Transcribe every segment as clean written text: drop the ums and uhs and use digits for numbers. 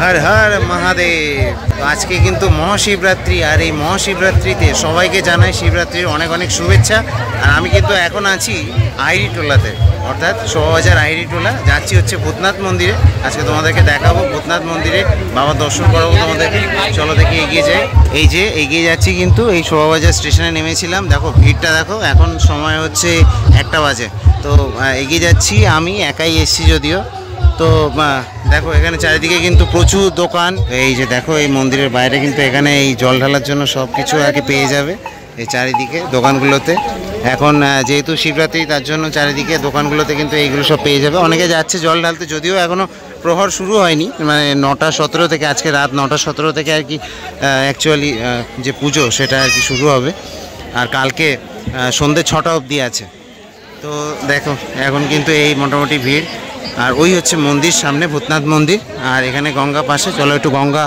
হর হর মহাদেব। আজকে কিন্তু মহাশিবরাত্রি, আর এই মহাশিবরাত্রিতে সবাইকে জানাই শিবরাত্রির অনেক অনেক শুভেচ্ছা। আর আমি কিন্তু এখন আছি আইরি টোলাতে, অর্থাৎ শোভাবাজার আইরি টোলা। যাচ্ছি হচ্ছে ভূতনাথ মন্দিরে। আজকে তোমাদেরকে দেখাবো ভূতনাথ মন্দিরে, বাবার দর্শন করাবো তোমাদেরকে। চলো দেখি এগিয়ে যাই। এই যে এগিয়ে যাচ্ছি, কিন্তু এই শোভাবাজার স্টেশনে নেমেছিলাম। দেখো ভিড়টা দেখো, এখন সময় হচ্ছে 1টা বাজে। তো এগিয়ে যাচ্ছি, আমি একাই এসছি যদিও। তো দেখো এখানে চারিদিকে কিন্তু প্রচুর দোকান। এই যে দেখো এই মন্দিরের বাইরে কিন্তু এখানে এই জল ঢালার জন্য সব কিছু আর কি পেয়ে যাবে এই চারিদিকে দোকানগুলোতে। এখন যেহেতু শিবরাত্রি, তার জন্য চারিদিকে দোকানগুলোতে কিন্তু এইগুলো সব পেয়ে যাবে। অনেকে যাচ্ছে জল ঢালতে, যদিও এখনও প্রহর শুরু হয়নি, মানে 9টা 17 থেকে, আজকে রাত 9টা 17 থেকে আর কি অ্যাকচুয়ালি যে পুজো সেটা আর কি শুরু হবে। আর কালকে সন্ধ্যে 6টা অবধি আছে। তো দেখো এখন কিন্তু এই মোটামুটি ভিড়। আর ওই হচ্ছে মন্দির, সামনে ভূতনাথ মন্দির, আর এখানে গঙ্গা পাশে। চলো একটু গঙ্গা,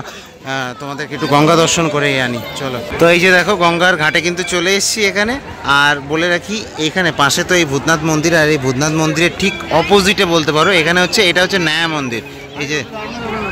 তোমাদেরকে একটু গঙ্গা দর্শন করেই আনি, চলো। তো এই যে দেখো গঙ্গার ঘাটে কিন্তু চলে এসেছি এখানে। আর বলে রাখি, এখানে পাশে তো এই ভূতনাথ মন্দির, আর এই ভূতনাথ মন্দিরের ঠিক অপোজিটে বলতে পারো এখানে হচ্ছে, এটা হচ্ছে নয়া মন্দির।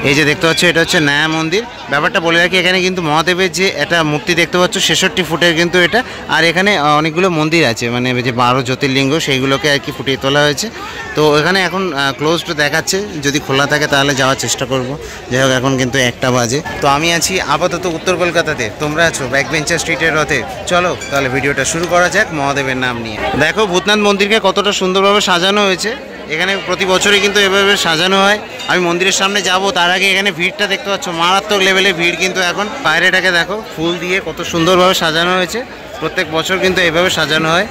এই যে দেখতে পাচ্ছ, এটা হচ্ছে নয়া মন্দির। ব্যাপারটা বলে রাখি, এখানে কিন্তু মহাদেবের যে একটা মূর্তি দেখতে পাচ্ছ 66 ফুটের কিন্তু এটা। আর এখানে অনেকগুলো মন্দির আছে, মানে যে 12 জ্যোতির্লিঙ্গ সেইগুলোকে আর কি ফুটিয়ে তোলা হয়েছে। তো এখানে এখন ক্লোজড দেখাচ্ছে, যদি খোলা থাকে তাহলে যাওয়ার চেষ্টা করব। যাই হোক এখন কিন্তু 1টা বাজে। তো আমি আছি আপাতত উত্তর কলকাতাতে, তোমরা আছো ব্যাকবেঞ্চার স্ট্রিটের রথে। চলো তাহলে ভিডিওটা শুরু করা যাক মহাদেবের নাম নিয়ে। দেখো ভূতনাথ মন্দিরকে কতটা সুন্দরভাবে সাজানো হয়েছে। এখানে প্রতি বছরই কিন্তু এভাবে সাজানো হয়। আমি মন্দিরের সামনে যাব, তার আগে এখানে ভিড়টা দেখতে পাচ্ছ, মারাত্মক লেভেলে ভিড় কিন্তু এখন। বাইরেটাকে দেখো, ফুল দিয়ে কত সুন্দরভাবে সাজানো হয়েছে। প্রত্যেক বছর কিন্তু এভাবে সাজানো হয়।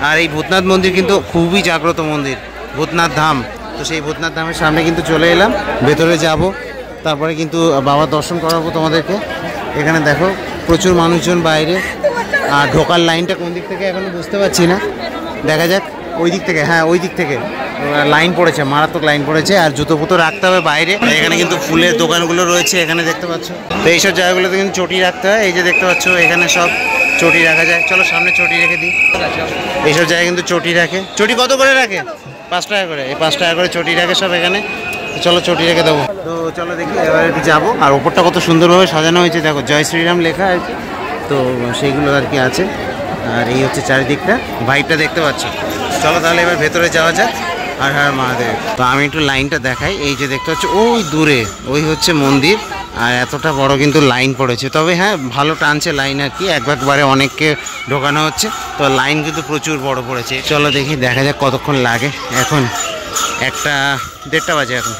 আর এই ভূতনাথ মন্দির কিন্তু খুবই জাগ্রত মন্দির, ভূতনাথ ধাম। তো সেই ভূতনাথ ধামের সামনে কিন্তু চলে এলাম, ভেতরে যাব, তারপরে কিন্তু বাবার দর্শন করাবো তোমাদেরকে। এখানে দেখো প্রচুর মানুষজন বাইরে। আর ঢোকার লাইনটা কোন দিক থেকে এখনো বুঝতে পারছি না, দেখা যাক। ওই দিক থেকে, হ্যাঁ ওই দিক থেকে লাইন পড়েছে, মারাত্মক লাইন পড়েছে। আর জুতো ফুতো রাখতে হবে বাইরে। এখানে কিন্তু ফুলের দোকানগুলো রয়েছে, এখানে দেখতে পাচ্ছ। তো এইসব জায়গাগুলোতে কিন্তু চটি রাখতে হয়। এই যে দেখতে পাচ্ছ এখানে সব চটি রাখা যায়। চলো সামনে চটি রেখে দিই। এইসব জায়গায় কিন্তু চটি রাখে। চটি কত করে রাখে? 5 টাকা করে। এই 5 টাকা করে চটি রাখে সব এখানে। চলো চটি রেখে দেবো। তো চলো দেখি, এবার একটু যাবো। আর ওপরটা কত সুন্দরভাবে সাজানো হয়েছে দেখো, জয় শ্রীরাম লেখা আর কি। তো সেইগুলো আর কি আছে। আর এই হচ্ছে চারিদিকটা, ভাইবটা দেখতে পাচ্ছ। চলো তাহলে এবার ভেতরে যাওয়া যাক। আর হ্যাঁ মহাদেব। তো আমি একটু লাইনটা দেখাই। এই যে দেখতে পাচ্ছ ওই দূরে, ওই হচ্ছে মন্দির। আর এতটা বড় কিন্তু লাইন পড়েছে। তবে হ্যাঁ ভালো টানছে লাইন আর কি, একবারে অনেককে ঢোকানো হচ্ছে। তো লাইন কিন্তু প্রচুর বড় পড়েছে। চলো দেখি, দেখা যাক কতক্ষণ লাগে। এখন 1টা 1:30 বাজে এখন।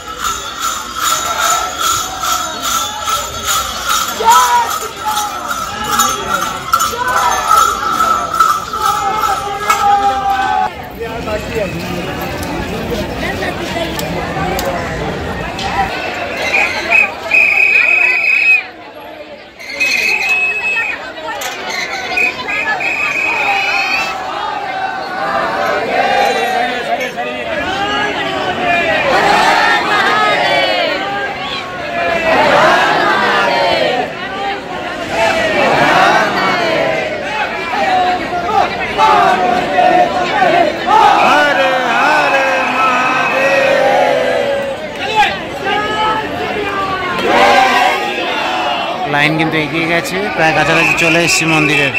লাইন কিন্তু এগিয়ে গেছে, প্রায় কাছাকাছি চলে এসেছি মন্দিরের।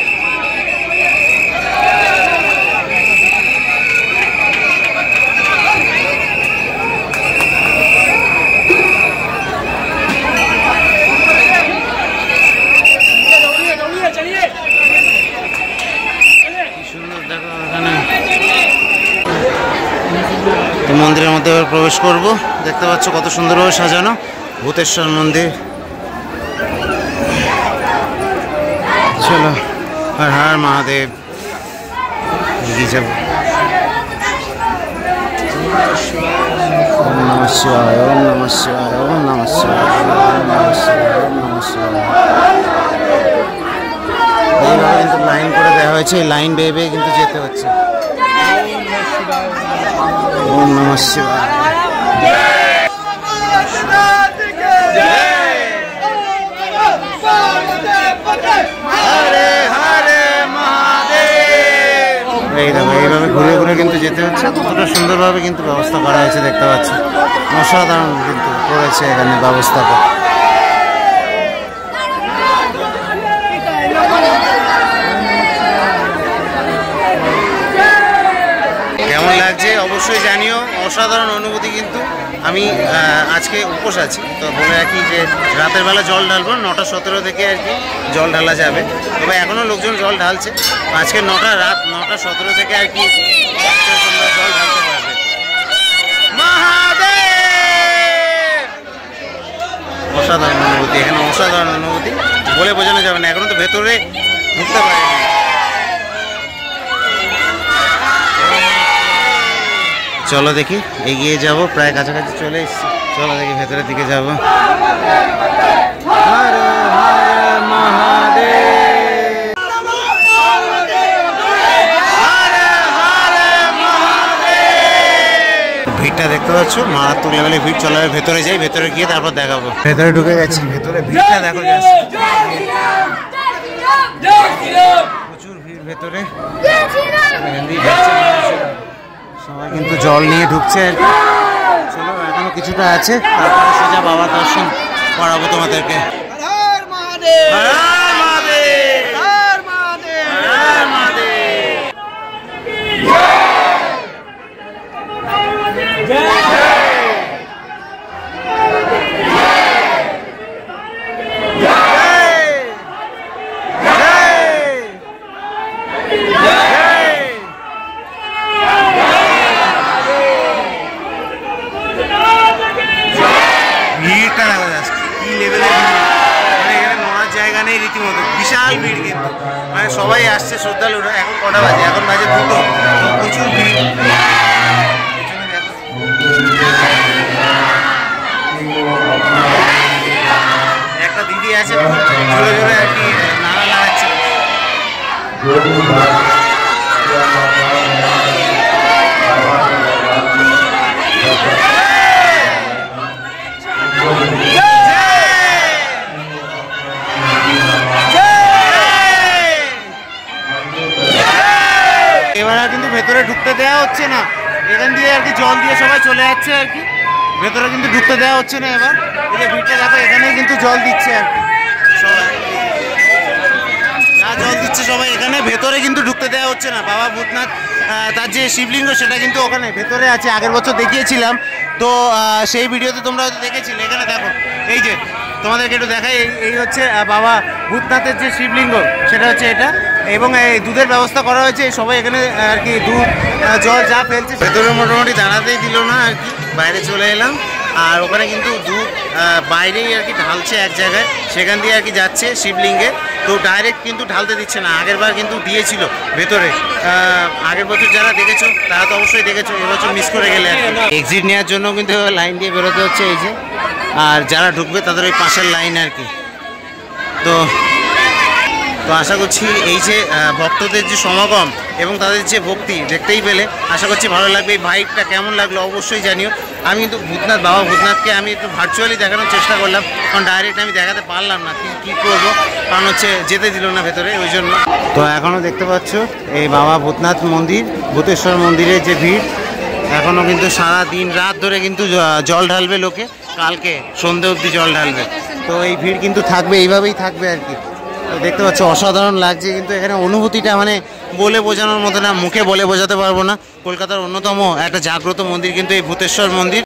তো মন্দিরের মধ্যে প্রবেশ করব। দেখতে পাচ্ছ কত সুন্দরভাবে সাজানো ভূতেশ্বর মন্দির। চলো, হর হর মহাদেব। এগিয়ে যাব। ওম নমঃ শিবায়, ওম নমঃ শিবায়, ওম নমঃ শিবায়, ওম নমঃ শিবায়, ওম নমঃ শিবায়। এইভাবে কিন্তু লাইন করে দেওয়া হয়েছে, এই লাইন বেয়ে বেয়ে কিন্তু যেতে হচ্ছে। ওম নমঃ শিবায়। এইভাবে ঘুরে ঘুরে কিন্তু যেতে হচ্ছে। কতটা সুন্দরভাবে কিন্তু ব্যবস্থা করা হয়েছে দেখতে পাচ্ছি। অসাধারণ কিন্তু করেছে এখানে ব্যবস্থাটা। লাগছে অবশ্যই জানিও। অসাধারণ অনুভূতি কিন্তু। আমি আজকে উপোস আছি, তো বলে রাখি যে রাতের বেলা জল ঢালবো 9:17 থেকে আর কি জল ঢালা যাবে। তবে এখনও লোকজন জল ঢালছে। আজকে রাত 9:17 থেকে আর কি তোমরা জল ঢালতে পারবে। মহাদেব! অসাধারণ অনুভূতি, এখানে অসাধারণ অনুভূতি, বলে বোঝানো যাবে না। এখনো তো ভেতরে ঢুকতে পারিনি। চলো দেখি, এগিয়ে যাব, প্রায় কাছাকাছি চলে এসেছি। চলো দেখি ভেতরের দিকে যাব। ভিড়টা দেখতে পাচ্ছ, মারাত্মক লেভেলে ভিড়। চলো ভেতরে যাই, ভেতরে গিয়ে তারপর দেখাবো। ভেতরে ঢুকে গেছি, ভেতরে ভিড়টা দেখো, প্রচুর ভিড় ভেতরে। সবাই কিন্তু জল নিয়ে ঢুকছে আর কি। চলো এখনো কিছুটা আছে, তারপরে সোজা বাবার দর্শন করাবো তোমাদেরকে। রীতিমতো বিশাল ভিড় কিন্তু, মানে সবাই আসছে শ্রদ্ধালুরা। এখন কটা বাজে? এখন বাজে 2টো। প্রচুর ভিড়। একটা দিদি আছে জোরে জোরে আর কি নাড়া লাগাচ্ছে। এবার আর কিন্তু ভেতরে ঢুকতে দেওয়া হচ্ছে না। এখান দিয়ে আর কি জল দিয়ে সবাই চলে যাচ্ছে আর কি। ভেতরে কিন্তু ঢুকতে দেওয়া হচ্ছে না। এবার এই যে ভিড়টা দেখো, এখানেই কিন্তু জল দিচ্ছে আর কি সবাই। যা জল দিচ্ছে সবাই এখানে, ভেতরে কিন্তু ঢুকতে দেওয়া হচ্ছে না। বাবা ভূতনাথ তার যে শিবলিঙ্গ সেটা কিন্তু ওখানে ভেতরে আছে। আগের বছর দেখিয়েছিলাম, তো সেই ভিডিওতে তোমরা হয়তো দেখেছিলে। এখানে দেখো, এই যে তোমাদেরকে একটু দেখাই, এই হচ্ছে বাবা ভূতনাথের যে শিবলিঙ্গ, সেটা হচ্ছে এটা। এবং এই দুধের ব্যবস্থা করা হয়েছে। সবাই এখানে আর কি দুধ জল যা ফেলছে, ভেতরে মোটামুটি দাঁড়াতেই দিল না আর কি, বাইরে চলে এলাম। আর ওখানে কিন্তু দুধ বাইরেই আর কি ঢালছে এক জায়গায়, সেখান দিয়ে আর কি যাচ্ছে শিবলিঙ্গে। তো ডাইরেক্ট কিন্তু ঢালতে দিচ্ছে না। আগের বার কিন্তু দিয়েছিল ভেতরে। আগের বছর যারা দেখেছো তারা তো অবশ্যই দেখেছো, এবছর মিস করে গেলে আর কি। এক্সিট নেওয়ার জন্য কিন্তু লাইন দিয়ে বেরোতে হচ্ছে, এই যে। আর যারা ঢুকবে তাদের ওই পাশের লাইন আর কি। তো আশা করছি এই যে ভক্তদের যে সমাগম এবং তাদের যে ভক্তি দেখতেই পেলে, আশা করছি ভালো লাগবে। এই ভাইবটা কেমন লাগলো অবশ্যই জানিও। আমি কিন্তু বাবা ভূতনাথকে আমি একটু ভার্চুয়ালি দেখানোর চেষ্টা করলাম, কারণ ডাইরেক্ট আমি দেখাতে পারলাম না। কী করবো, কারণ হচ্ছে যেতে দিল না ভেতরে, ওই জন্য। তো এখনও দেখতে পাচ্ছ এই বাবা ভূতনাথ মন্দির, ভূতেশ্বর মন্দিরের যে ভিড়, এখনও কিন্তু সারা দিন রাত ধরে কিন্তু জল ঢালবে লোকে। কালকে সন্ধ্যে অবধি জল ঢালবে। তো এই ভিড় কিন্তু থাকবে, এইভাবেই থাকবে আর কি। তো দেখতে পাচ্ছ অসাধারণ লাগছে কিন্তু এখানে অনুভূতিটা, মানে বলে বোঝানোর মতো না, মুখে বলে বোঝাতে পারবো না। কলকাতার অন্যতম একটা জাগ্রত মন্দির কিন্তু এই ভূতেশ্বর মন্দির।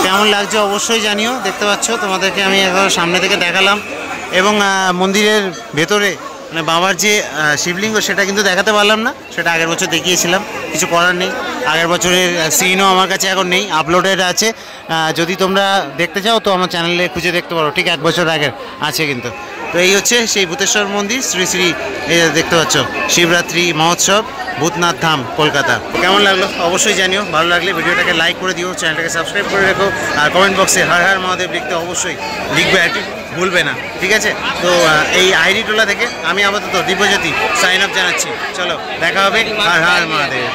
কেমন লাগছে অবশ্যই জানিও। দেখতে পাচ্ছ, তোমাদেরকে আমি একবার সামনে থেকে দেখালাম। এবং মন্দিরের ভেতরে মানে বাবার যে শিবলিঙ্গ সেটা কিন্তু দেখাতে পারলাম না, সেটা আগের বছর দেখিয়েছিলাম। কিছু করার নেই, আগের বছরের সিনও আমার কাছে এখন নেই, আপলোডেড আছে। যদি তোমরা দেখতে চাও তো আমার চ্যানেলে খুঁজে দেখতে পারো, ঠিক 1 বছর আগের আছে কিন্তু। তো এই হচ্ছে সেই ভূতেশ্বর মন্দির, শ্রী শ্রী দেখতে পাচ্ছ শিবরাত্রি মহোৎসব, ভূতনাথ ধাম, কলকাতা। কেমন লাগলো অবশ্যই জানিও। ভালো লাগলে ভিডিওটাকে লাইক করে দিও, চ্যানেলটাকে সাবস্ক্রাইব করে রেখো। আর কমেন্ট বক্সে হর হর মহাদেব লিখতে অবশ্যই লিখবে আর কি, ভুলবে না, ঠিক আছে? তো এই আইডি টোলা থেকে আমি আপাতত দিব্যজ্যোতি সাইন আপ জানাচ্ছি। চলো দেখা হবে। হর হর মহাদেব।